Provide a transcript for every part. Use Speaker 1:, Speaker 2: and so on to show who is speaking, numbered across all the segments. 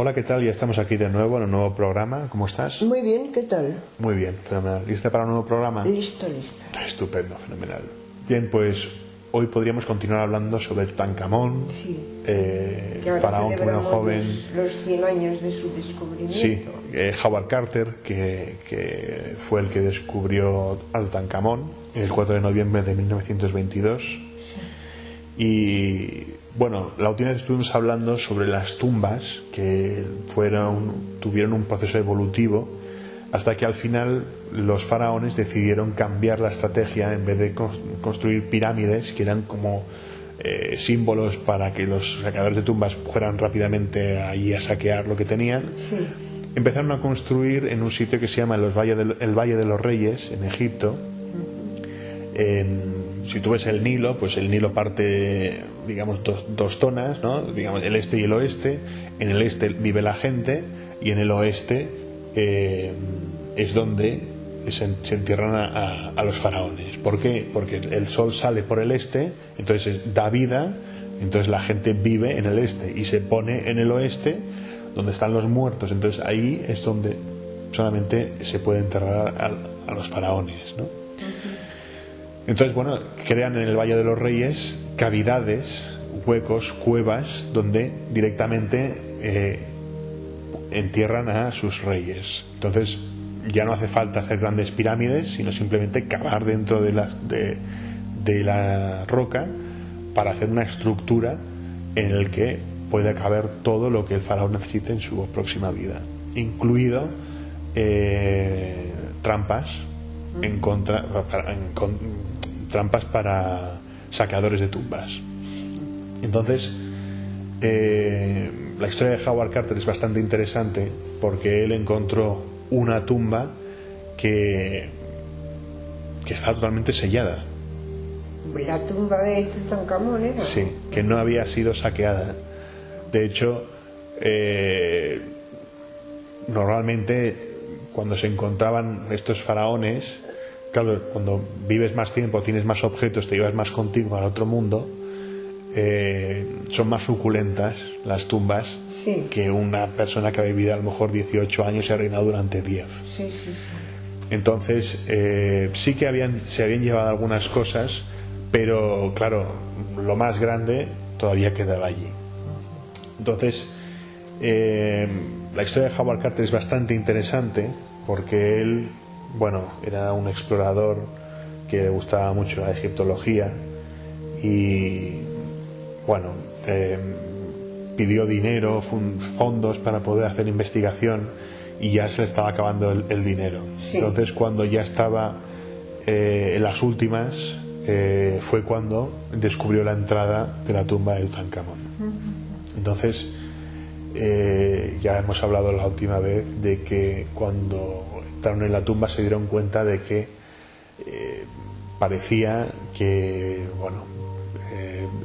Speaker 1: Hola, ¿qué tal? Ya estamos aquí de nuevo en un nuevo programa. ¿Cómo estás?
Speaker 2: Muy bien, ¿qué tal?
Speaker 1: Muy bien, fenomenal. ¿Lista para un nuevo programa?
Speaker 2: Listo.
Speaker 1: Estupendo, fenomenal. Bien, pues hoy podríamos continuar hablando sobre Tutankamón,
Speaker 2: Sí.
Speaker 1: faraón que murió joven.
Speaker 2: Los 100 años de su descubrimiento.
Speaker 1: Sí, Howard Carter, que fue el que descubrió a Tutankamón el 4 de noviembre de 1922. Sí. Y bueno, la última vez estuvimos hablando sobre las tumbas que tuvieron un proceso evolutivo hasta que al final los faraones decidieron cambiar la estrategia. En vez de construir pirámides, que eran como símbolos para que los saqueadores de tumbas fueran rápidamente allí a saquear lo que tenían,
Speaker 2: sí,
Speaker 1: empezaron a construir en un sitio que se llama el Valle de los Reyes, en Egipto. Si tú ves el Nilo, pues el Nilo parte, digamos, dos zonas, ¿no? Digamos, el este y el oeste. En el este vive la gente y en el oeste es donde se entierran a los faraones. ¿Por qué? Porque el sol sale por el este, entonces da vida, entonces la gente vive en el este y se pone en el oeste, donde están los muertos. Entonces ahí es donde solamente se puede enterrar a los faraones, ¿no? Entonces, bueno, crean en el Valle de los Reyes cavidades, huecos, cuevas, donde directamente entierran a sus reyes. Entonces ya no hace falta hacer grandes pirámides, sino simplemente cavar dentro de la roca para hacer una estructura en el que puede caber todo lo que el faraón necesite en su próxima vida, incluido trampas trampas para saqueadores de tumbas. Entonces la historia de Howard Carter es bastante interesante porque él encontró una tumba que está totalmente sellada.
Speaker 2: La tumba de Tutankamón era.
Speaker 1: Sí, que no había sido saqueada. De hecho, normalmente cuando se encontraban estos faraones, claro, cuando vives más tiempo, tienes más objetos, te llevas más contigo al otro mundo, son más suculentas las tumbas,
Speaker 2: sí,
Speaker 1: que una persona que ha vivido a lo mejor 18 años y ha reinado durante 10.
Speaker 2: Sí.
Speaker 1: Entonces sí que se habían llevado algunas cosas, pero claro, lo más grande todavía quedaba allí. Entonces la historia de Howard Carter es bastante interesante porque él, bueno, era un explorador que le gustaba mucho la egiptología y bueno, pidió dinero, fondos para poder hacer investigación y ya se le estaba acabando el dinero.
Speaker 2: Sí.
Speaker 1: Entonces cuando ya estaba en las últimas, fue cuando descubrió la entrada de la tumba de Tutankamón. Entonces ya hemos hablado la última vez de que cuando entraron en la tumba se dieron cuenta de que parecía que, bueno,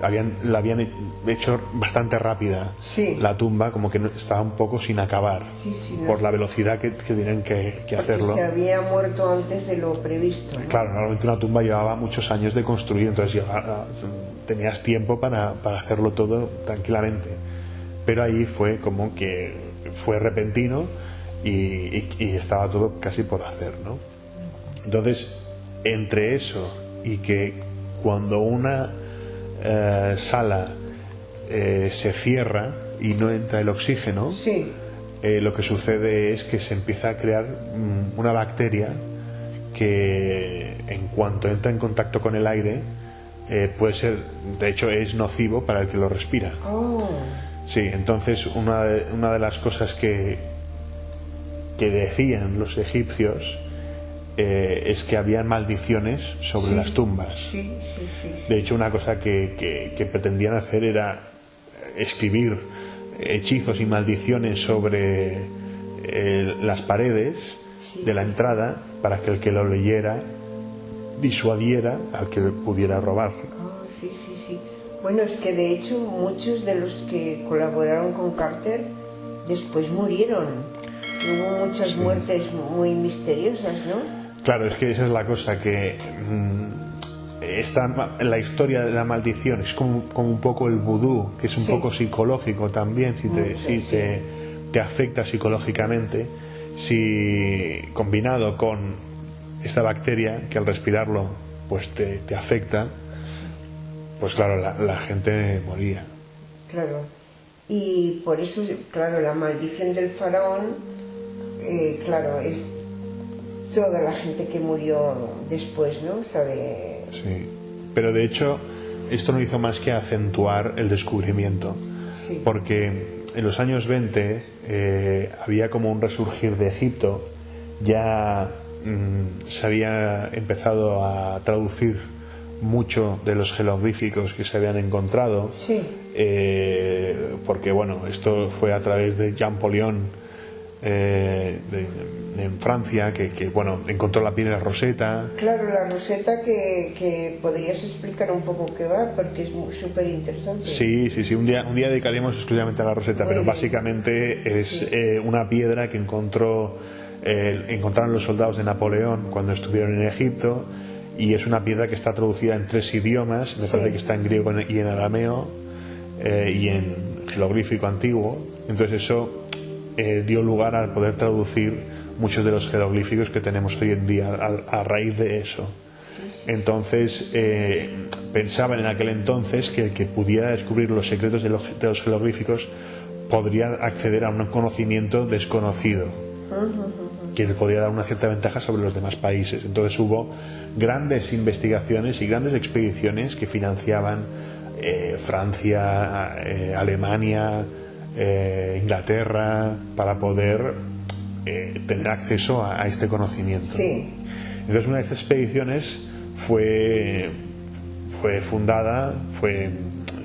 Speaker 1: la habían hecho bastante rápida,
Speaker 2: sí,
Speaker 1: la tumba, como que estaba un poco sin acabar,
Speaker 2: sí,
Speaker 1: por la velocidad que tenían que hacerlo.
Speaker 2: Se había muerto antes de lo previsto, ¿no?
Speaker 1: Claro, normalmente una tumba llevaba muchos años de construir, entonces tenías tiempo para hacerlo todo tranquilamente, pero ahí fue como que fue repentino y estaba todo casi por hacer, ¿no? Entonces, entre eso y que cuando una sala se cierra y no entra el oxígeno,
Speaker 2: sí,
Speaker 1: lo que sucede es que se empieza a crear una bacteria que en cuanto entra en contacto con el aire puede ser, de hecho es nocivo para el que lo respira.
Speaker 2: Oh.
Speaker 1: Sí, entonces una de las cosas que decían los egipcios es que había maldiciones sobre
Speaker 2: sí,
Speaker 1: las tumbas.
Speaker 2: Sí.
Speaker 1: De hecho, una cosa que pretendían hacer era escribir hechizos y maldiciones sobre las paredes de la entrada para que el que lo leyera disuadiera al que pudiera robar.
Speaker 2: Oh, sí. Bueno, es que de hecho muchos de los que colaboraron con Carter después murieron. Hubo muchas muertes muy misteriosas, ¿no?
Speaker 1: Claro, es que esa es la cosa, que la historia de la maldición es como un poco el vudú, que es un poco psicológico también, si te te afecta psicológicamente, si combinado con esta bacteria que al respirarlo pues te afecta, pues claro, la gente moría.
Speaker 2: Claro. Y por eso, claro, la maldición del faraón, claro, es toda la gente que murió después, ¿no? O sea,
Speaker 1: Sí, pero de hecho esto no hizo más que acentuar el descubrimiento,
Speaker 2: sí.
Speaker 1: Porque en los años 20 había como un resurgir de Egipto, ya se había empezado a traducir mucho de los jeroglíficos que se habían encontrado,
Speaker 2: Sí.
Speaker 1: Porque bueno, esto fue a través de Jean Polion en Francia, que bueno, encontró la piedra Rosetta.
Speaker 2: Claro, la Rosetta que podrías explicar un poco qué va, porque es súper interesante.
Speaker 1: Sí, un día dedicaremos exclusivamente a la Rosetta, pero básicamente es
Speaker 2: Sí.
Speaker 1: una piedra que encontraron los soldados de Napoleón cuando estuvieron en Egipto, y es una piedra que está traducida en 3 idiomas, me parece que está en griego y en arameo y en jeroglífico antiguo. Entonces eso dio lugar a poder traducir muchos de los jeroglíficos que tenemos hoy en día a raíz de eso. Entonces pensaban en aquel entonces que el que pudiera descubrir los secretos de los jeroglíficos podría acceder a un conocimiento desconocido que le podía dar una cierta ventaja sobre los demás países. Entonces hubo grandes investigaciones y grandes expediciones que financiaban Francia, Alemania, Inglaterra, para poder tener acceso a este conocimiento.
Speaker 2: Sí.
Speaker 1: Entonces una de estas expediciones fue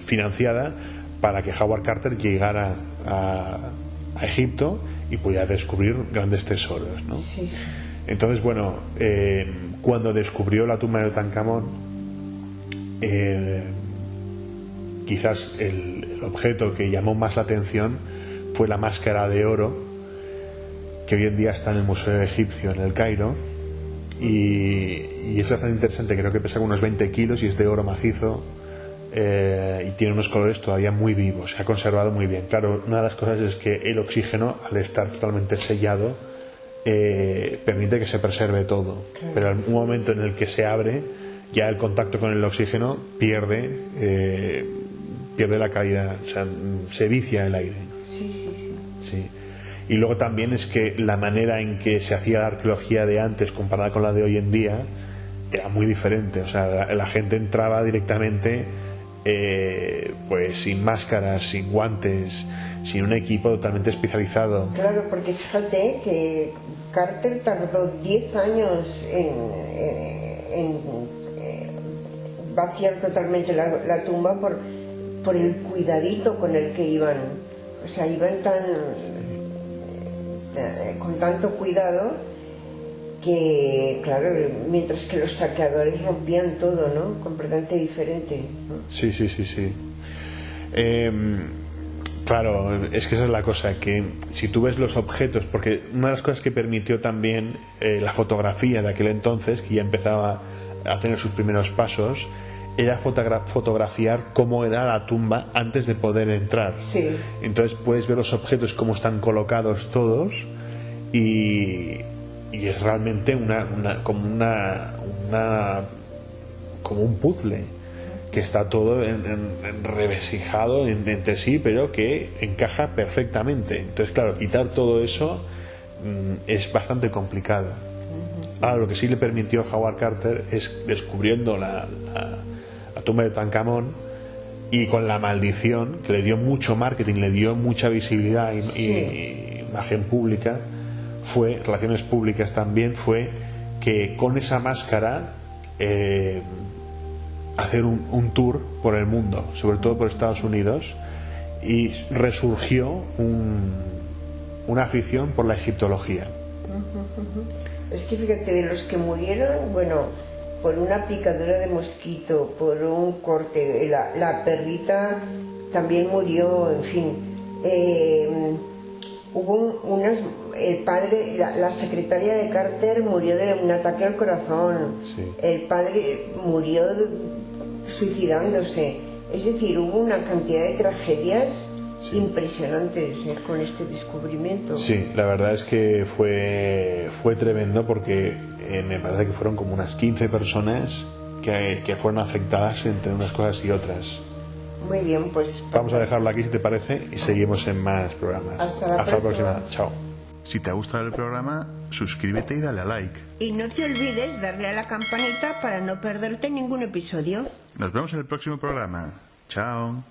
Speaker 1: financiada para que Howard Carter llegara a Egipto y pudiera descubrir grandes tesoros, ¿no?
Speaker 2: Sí.
Speaker 1: Entonces, bueno, cuando descubrió la tumba de Tutankamón, quizás el objeto que llamó más la atención fue la máscara de oro, que hoy en día está en el Museo Egipcio en el Cairo, y es bastante interesante. Creo que pesa unos 20 kilos y es de oro macizo, y tiene unos colores todavía muy vivos, se ha conservado muy bien. Claro, una de las cosas es que el oxígeno, al estar totalmente sellado, permite que se preserve todo, pero en un momento en el que se abre, ya el contacto con el oxígeno pierde la calidad, o sea, se vicia el aire. Sí. Y luego también es que la manera en que se hacía la arqueología de antes comparada con la de hoy en día era muy diferente. O sea, la gente entraba directamente pues sin máscaras, sin guantes, sin un equipo totalmente especializado.
Speaker 2: Claro, porque fíjate que Carter tardó 10 años en vaciar totalmente la tumba por el cuidadito con el que iban. O sea, iban con tanto cuidado que, claro, mientras que los saqueadores rompían todo, ¿no? Completamente diferente, ¿no?
Speaker 1: Sí. Claro, es que esa es la cosa, que si tú ves los objetos, porque una de las cosas que permitió también la fotografía de aquel entonces, que ya empezaba a tener sus primeros pasos, era fotografiar cómo era la tumba antes de poder entrar.
Speaker 2: Sí.
Speaker 1: Entonces puedes ver los objetos cómo están colocados todos, y es realmente como un puzzle que está todo revesijado entre sí, pero que encaja perfectamente. Entonces, claro, quitar todo eso es bastante complicado. Ahora, lo que sí le permitió a Howard Carter es, descubriendo la tumba de Tutankamón, y con la maldición que le dio mucho marketing, le dio mucha visibilidad y imagen pública, relaciones públicas también, fue que con esa máscara hacer un tour por el mundo, sobre todo por Estados Unidos, y resurgió una afición por la egiptología.
Speaker 2: Es que fíjate, de los que murieron, bueno, por una picadura de mosquito, por un corte, la perrita también murió, en fin. Hubo el padre, la secretaria de Carter murió de un ataque al corazón.
Speaker 1: Sí.
Speaker 2: El padre murió suicidándose. Es decir, hubo una cantidad de tragedias impresionantes con este descubrimiento.
Speaker 1: Sí, la verdad es que fue tremendo porque me parece que fueron como unas 15 personas que fueron afectadas entre unas cosas y otras.
Speaker 2: Muy bien, pues
Speaker 1: vamos a dejarlo aquí si te parece y seguimos en más programas.
Speaker 2: Hasta la próxima.
Speaker 1: Chao. Si te ha gustado el programa, suscríbete y dale a like.
Speaker 2: Y no te olvides darle a la campanita para no perderte ningún episodio.
Speaker 1: Nos vemos en el próximo programa. Chao.